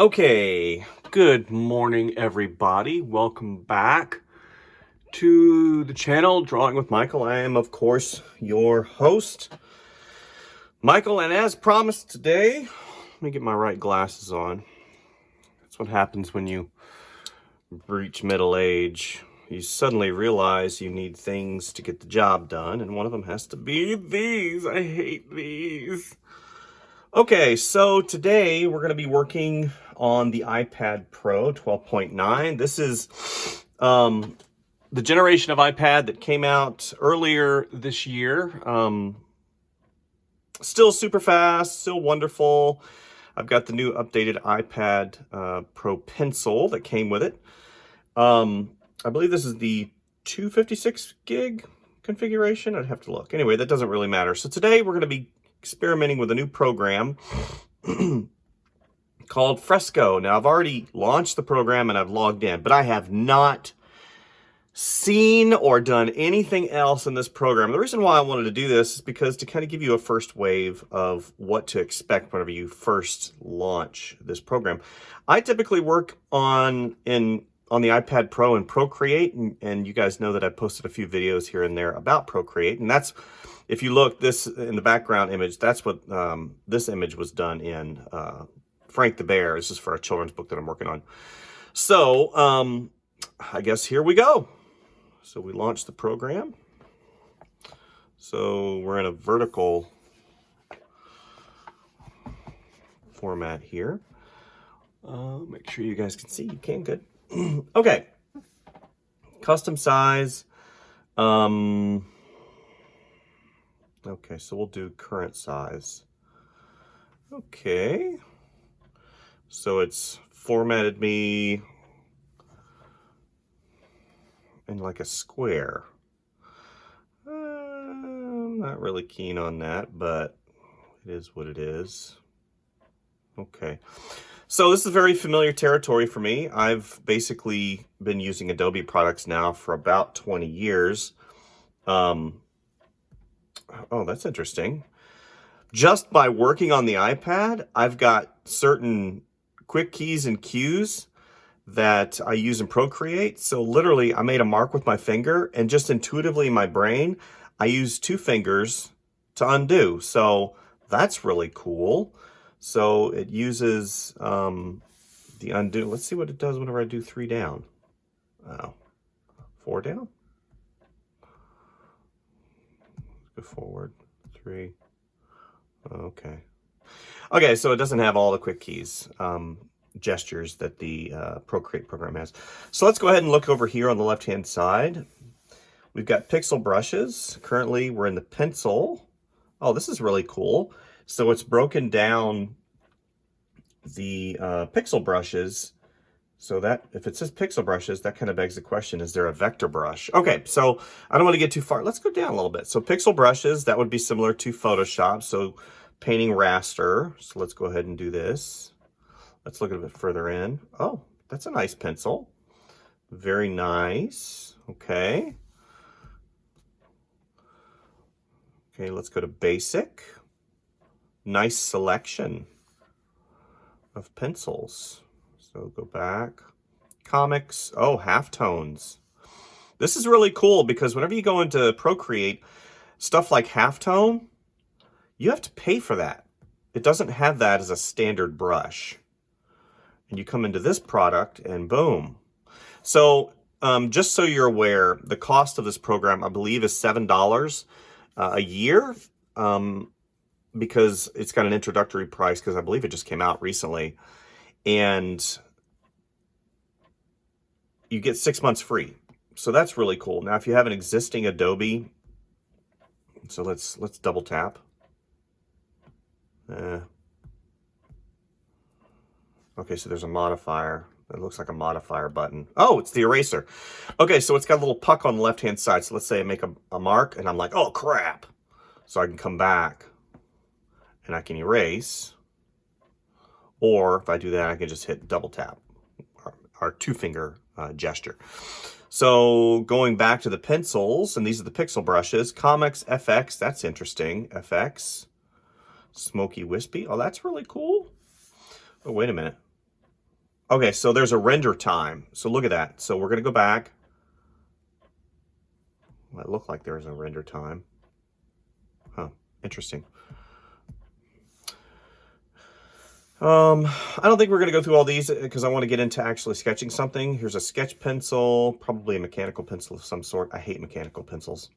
Okay, good morning everybody. Welcome back to the channel Drawing with Michael. I am, of course, your host, Michael, and as promised today, let me get my right glasses on. That's what happens when you reach middle age. You suddenly realize you need things to get the job done, and one of them has to be these. I hate these. Okay, so today we're going to be working on the iPad Pro 12.9. This is the generation of iPad that came out earlier this year. Still super fast, still wonderful. I've got the new updated iPad Pro Pencil that came with it. I believe this is the 256 gig configuration. I'd have to look. Anyway, that doesn't really matter. So today we're going to be experimenting with a new program called Fresco. Now, I've already launched the program and I've logged in, but I have not seen or done anything else in this program. The reason why I wanted to do this is because to kind of give you a first wave of what to expect whenever you first launch this program. I typically work on the iPad Pro and Procreate, and you guys know that I posted a few videos here and there about Procreate, and that's, if you look this in the background image, that's what this image was done in. Frank the Bear. This is for a children's book that I'm working on. So I guess here we go. So we launched the program. So we're in a vertical format here. Make sure you guys can see. You can, good. Okay. Custom size. Okay, so we'll do current size. Okay. So it's formatted me in like a square. I'm not really keen on that, but it is what it is. Okay. So this is very familiar territory for me. I've basically been using Adobe products now for about 20 years. Oh, that's interesting. Just by working on the iPad, I've got certain quick keys and cues that I use in Procreate. So literally, I made a mark with my finger, and just intuitively in my brain, I use two fingers to undo. So that's really cool. So it uses the undo. Let's see what it does whenever I do 3 down. Oh, 4 down. Go forward, 3. Okay. Okay, so it doesn't have all the quick keys, gestures that the Procreate program has. So let's go ahead and look over here on the left-hand side. We've got pixel brushes. Currently, we're in the pencil. Oh, this is really cool. So it's broken down the pixel brushes. So that, if it says pixel brushes, that kind of begs the question, is there a vector brush? Okay, so I don't want to get too far. Let's go down a little bit. So pixel brushes, that would be similar to Photoshop. So painting raster. So let's go ahead and do this. Let's look a bit further in. Oh, that's a nice pencil. Very nice. Okay. Okay, let's go to basic. Nice selection of pencils. So go back. Comics. Oh, halftones. This is really cool because whenever you go into Procreate, stuff like halftone, you have to pay for that. It doesn't have that as a standard brush. And you come into this product and boom. So just so you're aware, the cost of this program, I believe, is $7 a year because it's got an introductory price because I believe it just came out recently. And you get 6 months free. So that's really cool. Now, if you have an existing Adobe, so let's double tap. Okay, so there's a modifier. It looks like a modifier button. Oh, it's the eraser. Okay, so it's got a little puck on the left-hand side. So let's say I make a mark, and I'm like, oh, crap. So I can come back, and I can erase. Or if I do that, I can just hit double tap, our two-finger gesture. So going back to the pencils, and these are the pixel brushes. Comics, FX, that's interesting. FX. Smoky Wispy. Oh, that's really cool. Oh, wait a minute. Okay, so there's a render time. So look at that. So we're going to go back. Well, it looked like there was a render time. Huh, interesting. I don't think we're going to go through all these because I want to get into actually sketching something. Here's a sketch pencil, probably a mechanical pencil of some sort. I hate mechanical pencils.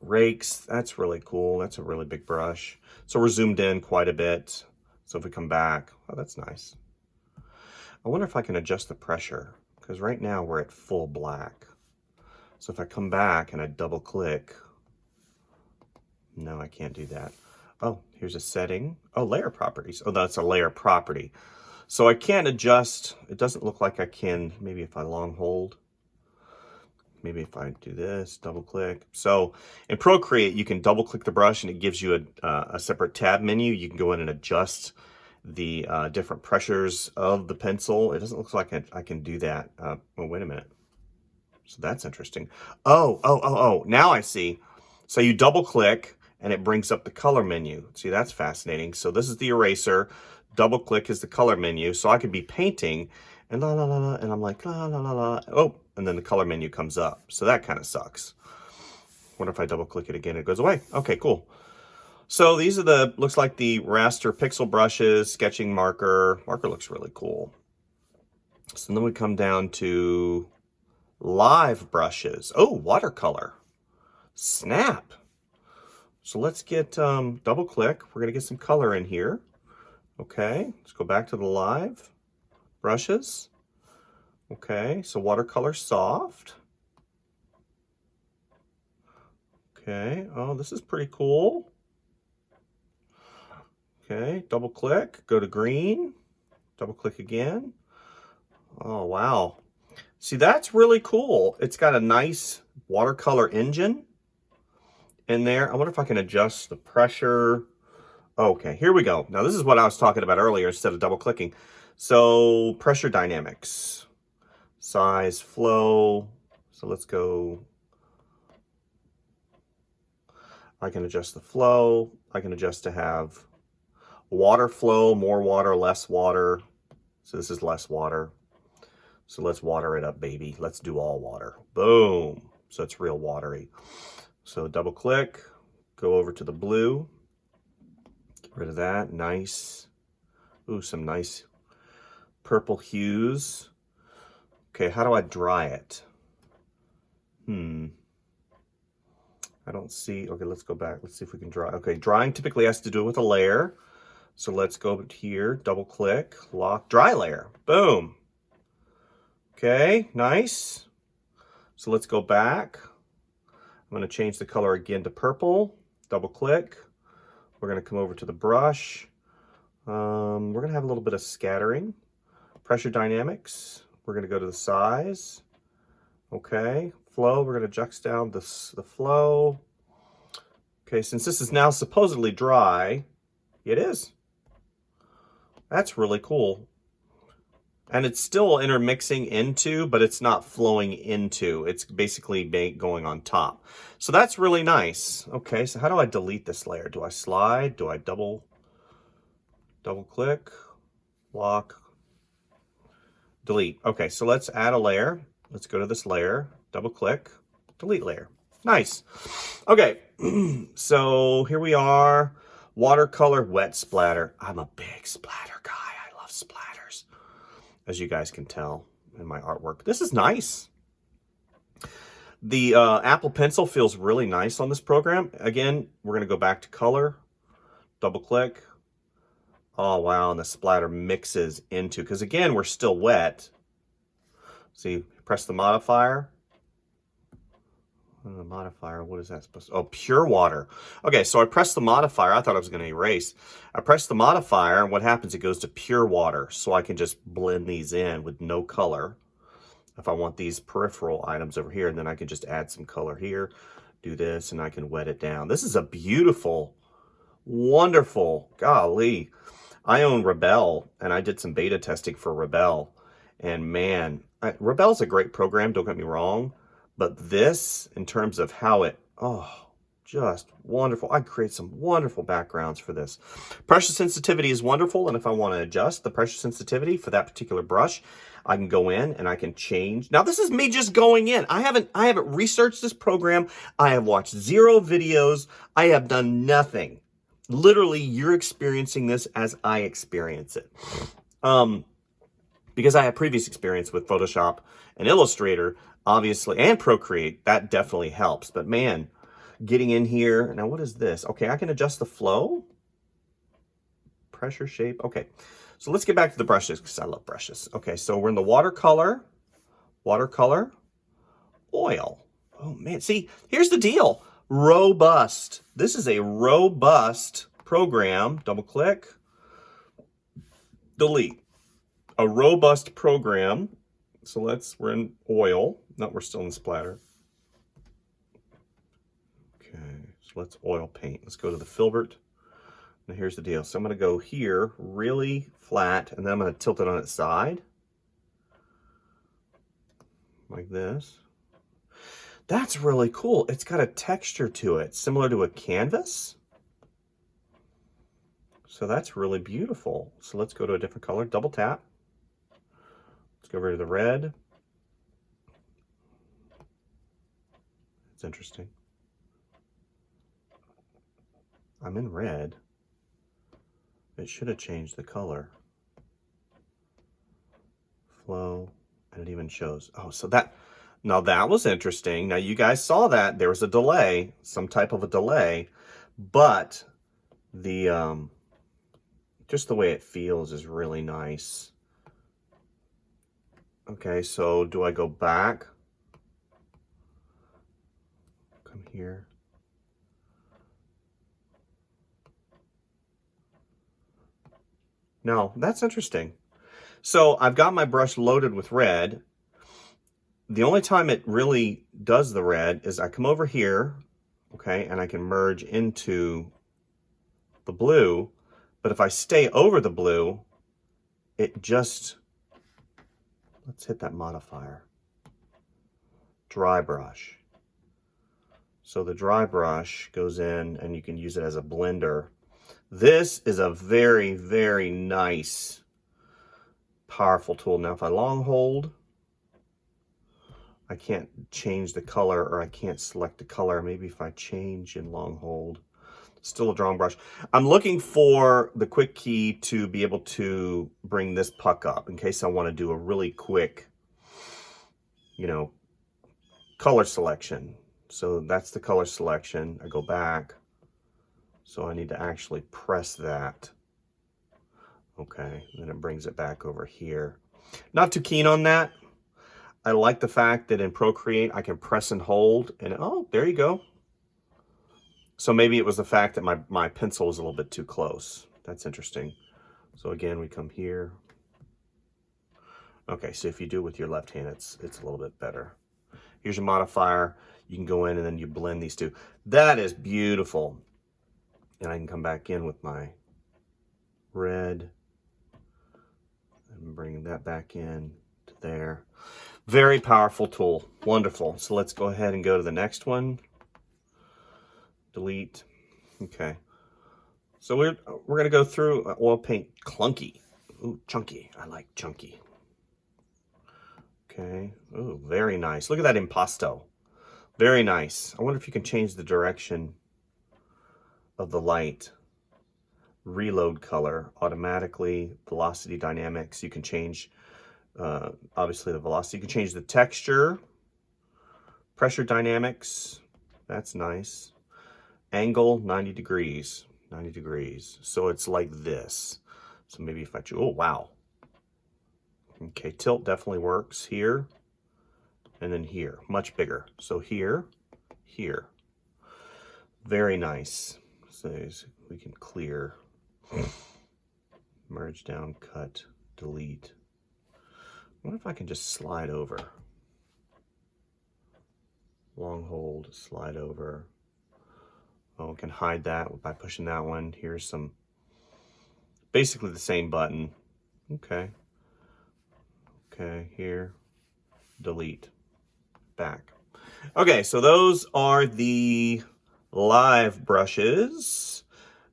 Rakes, that's really cool. That's a really big brush. So we're zoomed in quite a bit. So if we come back, oh, that's nice. I wonder if I can adjust the pressure because right now we're at full black. So if I come back and I double click, no, I can't do that. Oh, here's a setting. Oh, layer properties. Oh, that's a layer property. So I can't adjust. It doesn't look like I can. Maybe if I long hold. Maybe if I do this, double click. So in Procreate, you can double click the brush and it gives you a separate tab menu. You can go in and adjust the different pressures of the pencil. It doesn't look like I can do that. Oh, wait a minute. So that's interesting. Oh, now I see. So you double click and it brings up the color menu. See, that's fascinating. So this is the eraser. Double click is the color menu. So I could be painting and la la la la, and I'm like la la la la. Oh, and then the color menu comes up. So that kind of sucks. What if I double click it again? It goes away. Okay, cool. So these are looks like the raster pixel brushes, sketching marker. Marker looks really cool. So then we come down to live brushes. Oh, watercolor. Snap. So let's get double click. We're going to get some color in here. Okay, let's go back to the live brushes. Okay, so watercolor soft. Okay, oh, this is pretty cool. Okay, double click, go to green, double click again. Oh, wow. See, that's really cool. It's got a nice watercolor engine in there. I wonder if I can adjust the pressure. Okay, here we go. Now, this is what I was talking about earlier instead of double clicking. So, pressure dynamics, size, flow. So let's go. I can adjust the flow. I can adjust to have water flow, more water, less water. So this is less water. So let's water it up, baby. Let's do all water. Boom. So it's real watery. So double click, go over to the blue. Get rid of that. Nice. Ooh, some nice purple hues. Okay, how do I dry it? I don't see. Okay, let's go back. Let's see if we can dry. Okay, drying typically has to do with a layer. So let's go here, double click, lock, dry layer. Boom. Okay, nice. So let's go back. I'm going to change the color again to purple. Double click. We're going to come over to the brush. We're going to have a little bit of scattering. Pressure dynamics. We're going to go to the size. Okay, flow. We're going to jux down the flow. Okay, since this is now supposedly dry, it is. That's really cool. And it's still intermixing into, but it's not flowing into. It's basically going on top. So that's really nice. Okay, so how do I delete this layer? Do I slide? Do I double click, lock, delete? Okay, so let's add a layer. Let's go to this layer, double click, delete layer. Nice. Okay, so here we are. Watercolor wet splatter. I'm a big splatter guy. I love splatters, as you guys can tell in my artwork. This is nice. The Apple Pencil feels really nice on this program. Again, we're going to go back to color, double click. Oh, wow, and the splatter mixes into, because again, we're still wet. See, press the modifier. The modifier, what is that supposed to? Oh, pure water. Okay, so I pressed the modifier. I thought I was going to erase. I pressed the modifier, and what happens? It goes to pure water, so I can just blend these in with no color. If I want these peripheral items over here, and then I can just add some color here, do this, and I can wet it down. This is a beautiful, wonderful, golly. I own Rebelle, and I did some beta testing for Rebelle, and man, Rebelle's a great program, don't get me wrong. But this, in terms of how it, oh, just wonderful. I create some wonderful backgrounds for this. Pressure sensitivity is wonderful, and if I want to adjust the pressure sensitivity for that particular brush, I can go in and I can change. Now this is me just going in. I haven't researched this program. I have watched 0 videos. I have done nothing. Literally, you're experiencing this as I experience it. Because I have previous experience with Photoshop and Illustrator, obviously, and Procreate, that definitely helps. But man, getting in here, now what is this? Okay, I can adjust the flow, pressure, shape. Okay, so let's get back to the brushes because I love brushes. Okay, so we're in the watercolor, oil. Oh man, see, here's the deal. Robust. This is a robust program. Double click, delete. A robust program. So we're in oil. No, we're still in splatter. Okay, so let's oil paint. Let's go to the filbert. Now here's the deal. So I'm going to go here really flat, and then I'm going to tilt it on its side. Like this. That's really cool. It's got a texture to it, similar to a canvas. So that's really beautiful. So let's go to a different color. Double tap. Let's go over to the red. It's interesting. I'm in red. It should have changed the color. Flow, and it even shows. Oh, so now that was interesting. Now you guys saw that there was a delay, some type of a delay, but the just the way it feels is really nice. Okay, so do I go back? Come here. Now, that's interesting. So I've got my brush loaded with red. The only time it really does the red is I come over here, okay, and I can merge into the blue. But if I stay over the blue, it just, let's hit that modifier. Dry brush. So the dry brush goes in and you can use it as a blender. This is a very, very nice, powerful tool. Now if I long hold, I can't change the color, or I can't select the color. Maybe if I change in long hold, still a drawing brush. I'm looking for the quick key to be able to bring this puck up in case I want to do a really quick, color selection. So that's the color selection. I go back. So I need to actually press that. Okay, then it brings it back over here. Not too keen on that. I like the fact that in Procreate, I can press and hold, and oh, there you go. So maybe it was the fact that my pencil was a little bit too close. That's interesting. So again, we come here. Okay, so if you do it with your left hand, it's a little bit better. Here's your modifier. You can go in and then you blend these two. That is beautiful. And I can come back in with my red and bring that back in to there. Very powerful tool. Wonderful. So let's go ahead and go to the next one. Delete. Okay. So we're going to go through oil paint clunky. Ooh, chunky. I like chunky. Okay. Ooh, very nice. Look at that impasto. Very nice. I wonder if you can change the direction of the light. Reload color automatically. Velocity dynamics. You can change, obviously, the velocity. You can change the texture. Pressure dynamics. That's nice. Angle 90 degrees. 90 degrees. So it's like this. So maybe if I choose, oh wow. Okay, tilt definitely works here. And then here, much bigger. So here, here. Very nice. So we can clear, merge down, cut, delete. What if I can just slide over? Long hold, slide over. Oh, I can hide that by pushing that one. Here's some, basically the same button. Okay. Okay, here, delete, back. Okay, so those are the live brushes.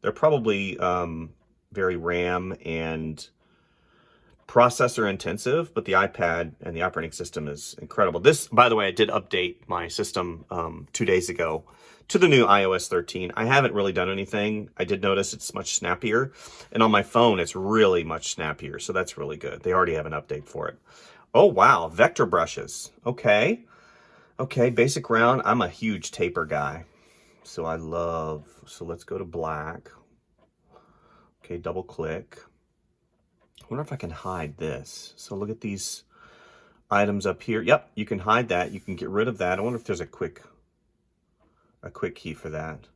They're probably very RAM and processor intensive, but the iPad and the operating system is incredible. This, by the way, I did update my system 2 days ago to the new iOS 13. I haven't really done anything. I did notice it's much snappier, and on my phone it's really much snappier, so that's really good. They already have an update for it. Oh wow, vector brushes. Okay, basic round. I'm a huge taper guy, so so let's go to black. Okay, double click. I wonder if I can hide this. So look at these items up here. Yep, you can hide that. You can get rid of that. I wonder if there's a quick key for that.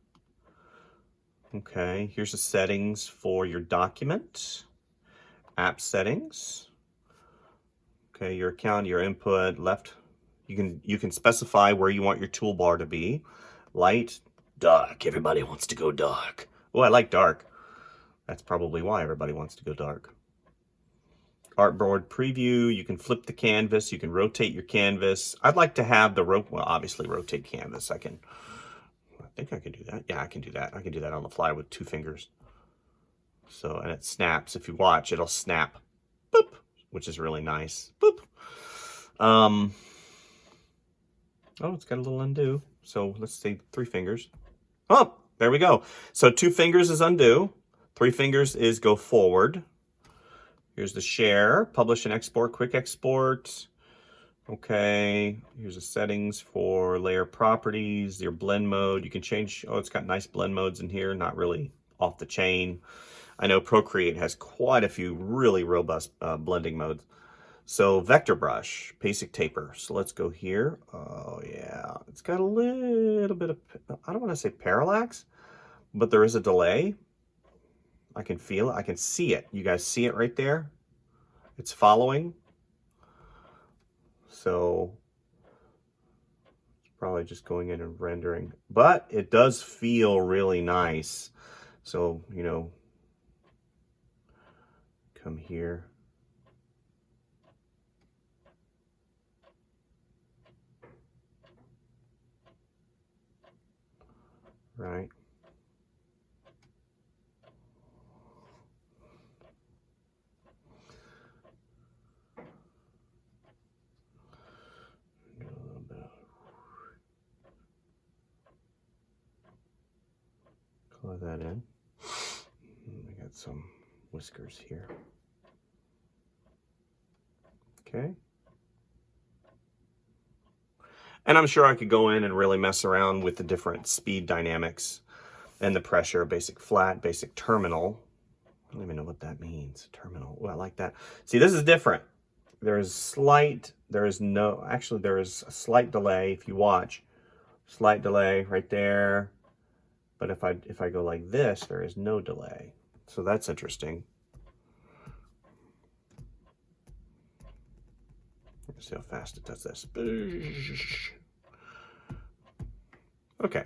Okay, here's the settings for your document. App settings. Okay, your account, your input, left. You can specify where you want your toolbar to be. Light, dark. Everybody wants to go dark. Oh, I like dark. That's probably why everybody wants to go dark. Artboard preview, you can flip the canvas, you can rotate your canvas. I'd like to have the well, obviously rotate canvas. I think I can do that. Yeah, I can do that. I can do that on the fly with 2 fingers. So, and it snaps. If you watch, it'll snap. Boop, which is really nice. Boop. Oh, it's got a little undo. So let's say 3 fingers. Oh, there we go. So 2 fingers is undo. 3 fingers is go forward. Here's the share, publish and export, quick export. Okay, here's the settings for layer properties, your blend mode. You can change, oh, it's got nice blend modes in here, not really off the chain. I know Procreate has quite a few really robust blending modes. So vector brush, basic taper. So let's go here. Oh yeah, it's got a little bit of, I don't want to say parallax, but there is a delay. I can feel it. I can see it. You guys see it right there? It's following. So it's probably just going in and rendering. But it does feel really nice. So, you know, come here. Right. Color that in. I got some whiskers here. Okay. And I'm sure I could go in and really mess around with the different speed dynamics and the pressure, basic flat, basic terminal. I don't even know what that means. Terminal. Oh, I like that. See, this is different. There is a slight delay if you watch. Slight delay right there. But if I go like this, there is no delay. So that's interesting. Let's see how fast it does this. Okay.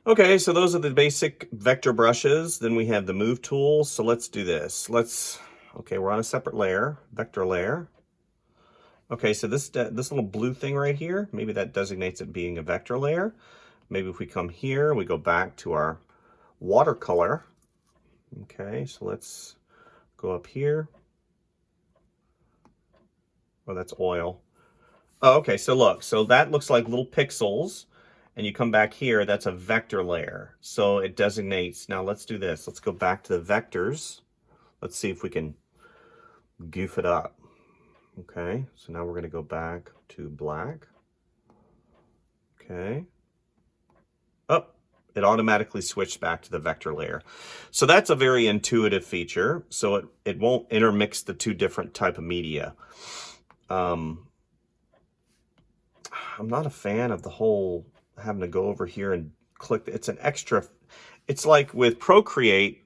Okay, so those are the basic vector brushes. Then we have the move tool. So let's do this. Okay, we're on a separate layer, vector layer. Okay, so this little blue thing right here, maybe that designates it being a vector layer. Maybe if we come here, we go back to our watercolor. Okay, so let's go up here. Oh, that's oil. Oh, okay, so look, so that looks like little pixels, and you come back here, that's a vector layer. So it designates, now let's do this. Let's go back to the vectors. Let's see if we can goof it up. Okay, so now we're gonna go back to black. Okay. Oh, it automatically switched back to the vector layer. So that's a very intuitive feature. So it won't intermix the 2 different type of media. I'm not a fan of the whole having to go over here and click. It's an extra, it's like with Procreate,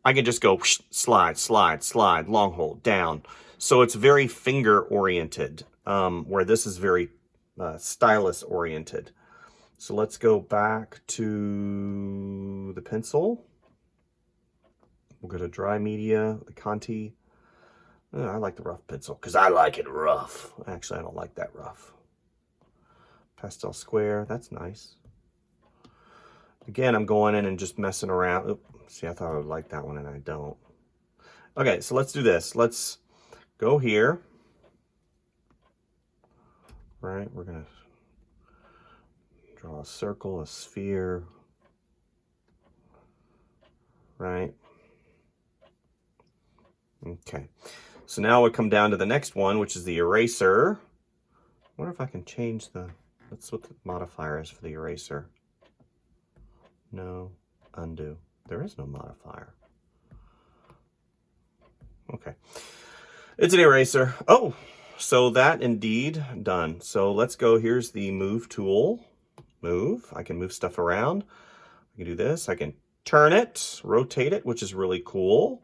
I can just go slide, slide, slide, long hold, down. So it's very finger oriented, where this is very stylus oriented. So let's go back to the pencil. We'll go to dry media, the Conti. I like the rough pencil because I like it rough. Actually, I don't like that rough. Pastel square, that's nice. Again, I'm going in and just messing around. Oop, see, I thought I would like that one and I don't. Okay, so let's do this. Let's go here. Right, we're gonna draw a circle, a sphere. Right. Okay, so now we come down to the next one, which is the eraser. I wonder if I can change that's what the modifier is for the eraser. No, undo. There is no modifier. Okay, it's an eraser. Oh, so that indeed done. So let's go, here's the move tool. Move, I can move stuff around. I can do this, I can turn it, rotate it, which is really cool.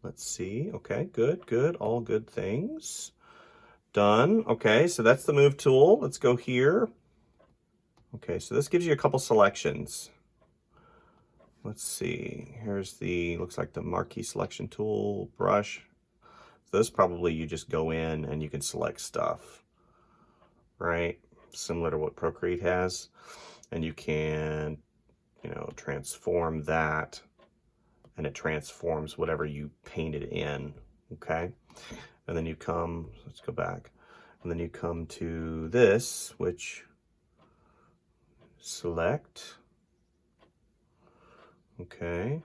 Let's see, okay, good, good, all good things. Done, okay, so that's the move tool. Let's go here. Okay, so this gives you a couple selections. Let's see, here's the, looks like the Marquee selection tool, brush. So this probably you just go in and you can select stuff, right? Similar to what Procreate has. And you can, you know, transform that and it transforms whatever you painted in, okay? And then you come, let's go back. And then you come to this, which select, okay.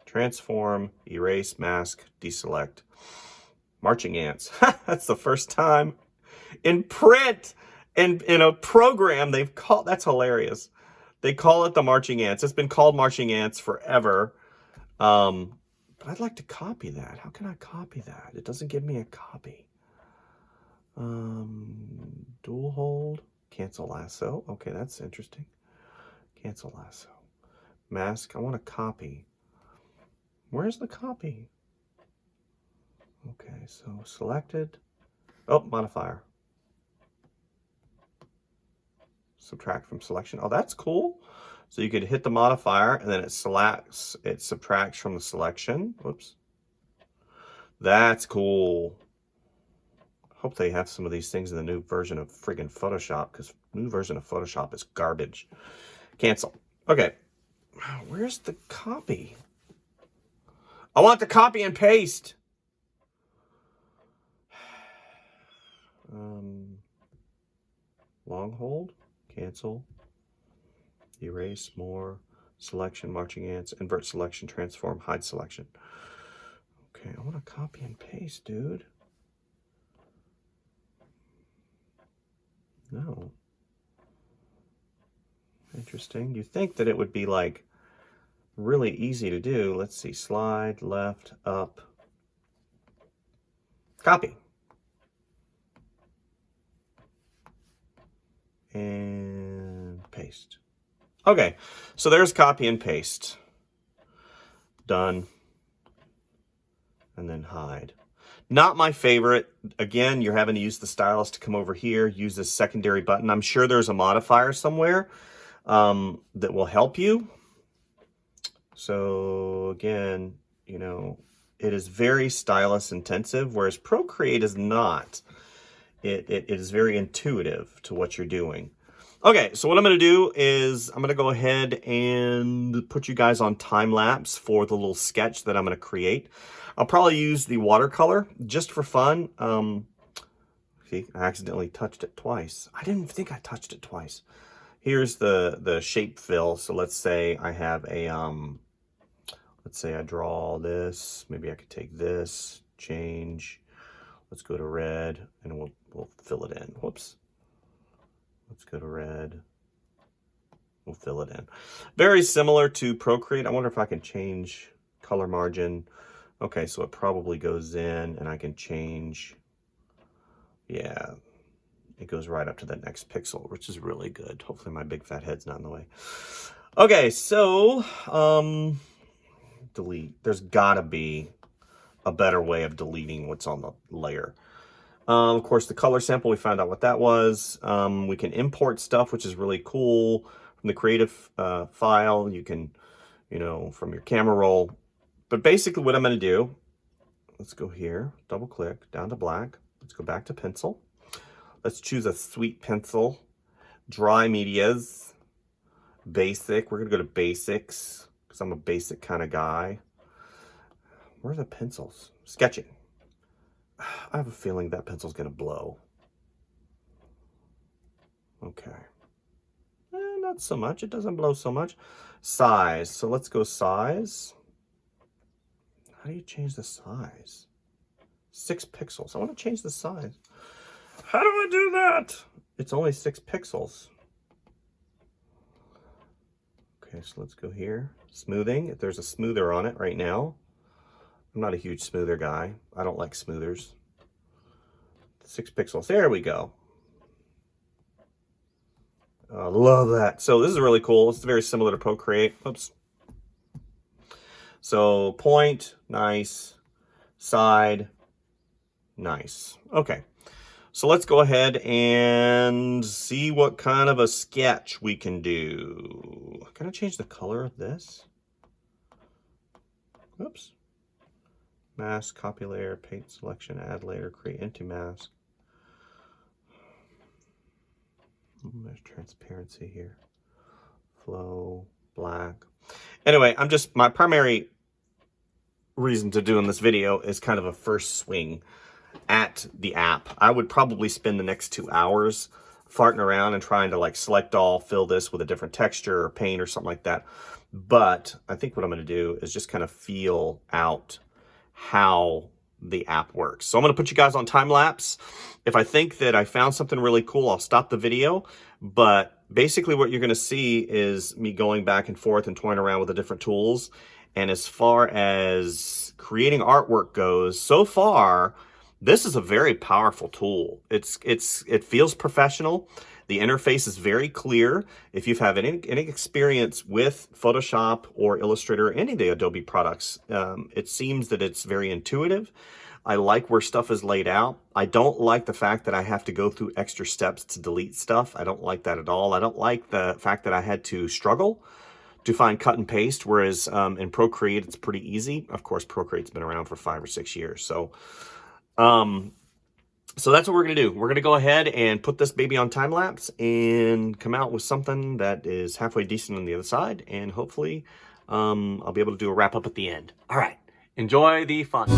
Transform, erase, mask, deselect. Marching ants. That's the first time in print and in a program they've called, that's hilarious. They call it the marching ants. It's been called marching ants forever. But I'd like to copy that. How can I copy that? It doesn't give me a copy. Dual hold, cancel lasso. Okay, that's interesting. Cancel lasso. Mask, I want to copy. Where's the copy? Okay, so selected. Oh, modifier. Subtract from selection. Oh, that's cool. So you could hit the modifier and then it selects, it subtracts from the selection. Whoops. That's cool. Hope they have some of these things in the new version of friggin' Photoshop, because new version of Photoshop is garbage. Cancel. Okay. Where's the copy? I want the copy and paste. Long hold, cancel, erase, more, selection, marching ants, invert selection, transform, hide selection. Okay, I want to copy and paste, dude. No. Interesting. You think that it would be like really easy to do. Let's see, slide, left, up, copy. And paste. Okay, so there's copy and paste. Done. And then hide. Not my favorite. Again, you're having to use the stylus to come over here, use this secondary button. I'm sure there's a modifier somewhere that will help you. So again, you know, it is very stylus intensive, whereas Procreate is not. It is very intuitive to what you're doing. Okay, so what I'm going to do is I'm going to go ahead and put you guys on time lapse for the little sketch that I'm going to create. I'll probably use the watercolor just for fun. See, I accidentally touched it twice. I didn't think I touched it twice. Here's the shape fill. So let's say I have a, let's say I draw this. Maybe I could take this, change. Let's go to red and we'll fill it in. Whoops. Let's go to red. We'll fill it in. Very similar to Procreate. I wonder if I can change color margin. Okay, so it probably goes in and I can change. Yeah, it goes right up to the next pixel, which is really good. Hopefully my big fat head's not in the way. Okay, so delete. There's gotta be a better way of deleting what's on the layer. Of course, the color sample, we found out what that was. We can import stuff, which is really cool. From the creative file, you can, you know, from your camera roll. But basically what I'm going to do, let's go here, double click, down to black. Let's go back to pencil. Let's choose a sweet pencil. Dry medias. Basic. We're going to go to basics because I'm a basic kind of guy. Where are the pencils? Sketching. I have a feeling that pencil's going to blow. Okay. Not so much. It doesn't blow so much. Size. So let's go size. How do you change the size? 6 pixels. I want to change the size. How do I do that? It's only 6 pixels. Okay, so let's go here. Smoothing. If there's a smoother on it right now. I'm not a huge smoother guy. I don't like smoothers. 6 pixels. There we go. Love that. So this is really cool. It's very similar to Procreate. Oops. So point, nice. Side, nice. Okay. So let's go ahead and see what kind of a sketch we can do. Can I change the color of this? Oops. Mask, copy layer, paint selection, add layer, create empty mask. There's transparency here. Flow, black. Anyway, my primary reason to doing this video is kind of a first swing at the app. I would probably spend the next 2 hours farting around and trying to like select all, fill this with a different texture or paint or something like that. But I think what I'm going to do is just kind of feel out how the app works. So I'm going to put you guys on time lapse. If I think that I found something really cool, I'll stop the video. But basically what you're going to see is me going back and forth and toying around with the different tools. And as far as creating artwork goes, so far, this is a very powerful tool. It feels professional. The interface is very clear. If you've had any experience with Photoshop or Illustrator or any of the Adobe products, it seems that it's very intuitive. I like where stuff is laid out. I don't like the fact that I have to go through extra steps to delete stuff. I don't like that at all. I don't like the fact that I had to struggle to find cut and paste, whereas in Procreate, it's pretty easy. Of course, Procreate's been around for 5 or 6 years. So that's what we're going to do. We're going to go ahead and put this baby on time lapse and come out with something that is halfway decent on the other side. And hopefully I'll be able to do a wrap up at the end. All right. Enjoy the fun.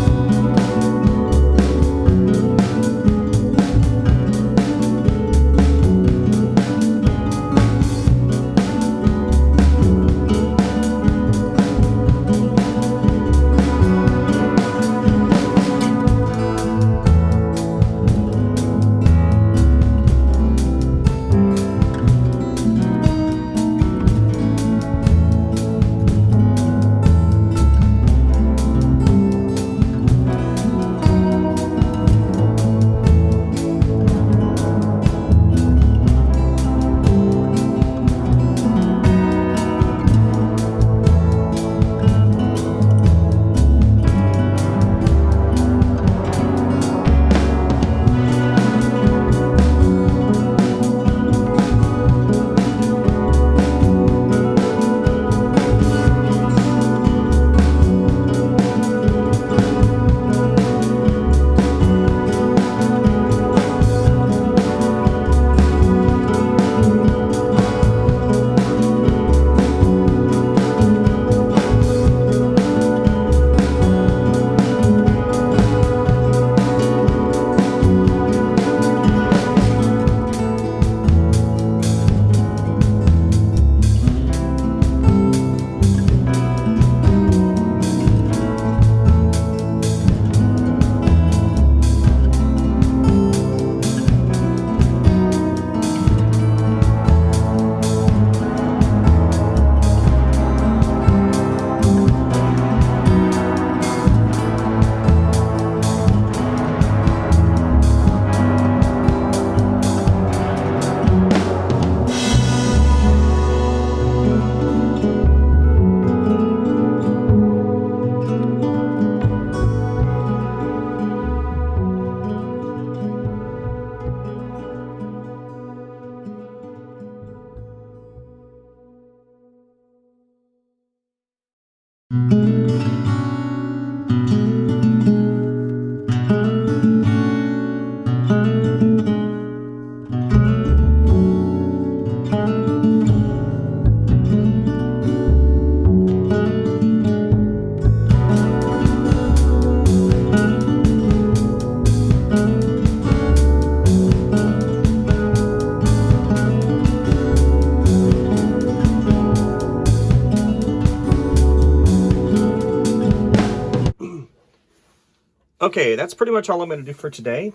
Okay, that's pretty much all I'm going to do for today.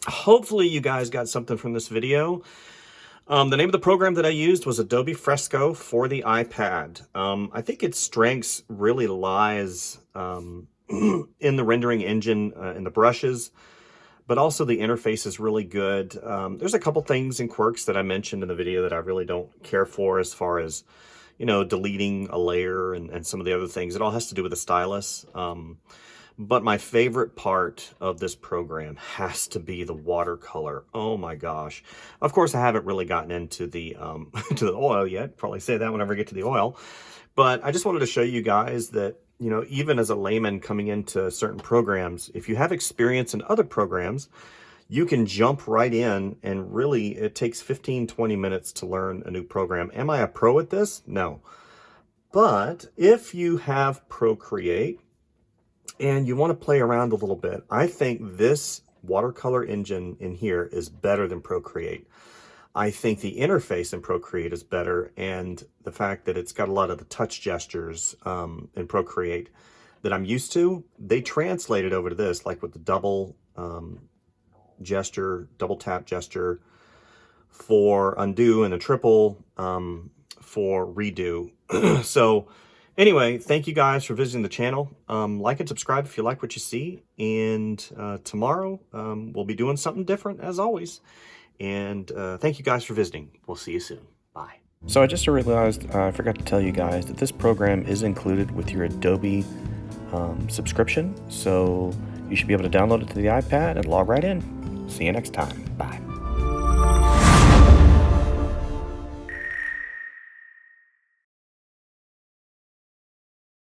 Hopefully you guys got something from this video. The name of the program that I used was Adobe Fresco for the iPad. I think its strengths really lies in the rendering engine, in the brushes, but also the interface is really good. There's a couple things and quirks that I mentioned in the video that I really don't care for, as far as, you know, deleting a layer and some of the other things. It all has to do with the stylus. But my favorite part of this program has to be the watercolor. Oh my gosh. Of course, I haven't really gotten into the to the oil yet. Probably say that whenever I get to the oil. But I just wanted to show you guys that, you know, even as a layman coming into certain programs, if you have experience in other programs, you can jump right in, and really it takes 15-20 minutes to learn a new program. Am I a pro at this? No. But if you have Procreate and you want to play around a little bit, I think this watercolor engine in here is better than Procreate. I think the interface in Procreate is better, and the fact that it's got a lot of the touch gestures in Procreate that I'm used to, they translated over to this, like with the double gesture, double tap gesture for undo, and a triple for redo. So anyway, thank you guys for visiting the channel. Like and subscribe if you like what you see. And tomorrow we'll be doing something different, as always. And thank you guys for visiting. We'll see you soon. Bye. So I just realized I forgot to tell you guys that this program is included with your Adobe subscription. So you should be able to download it to the iPad and log right in. See you next time. Bye.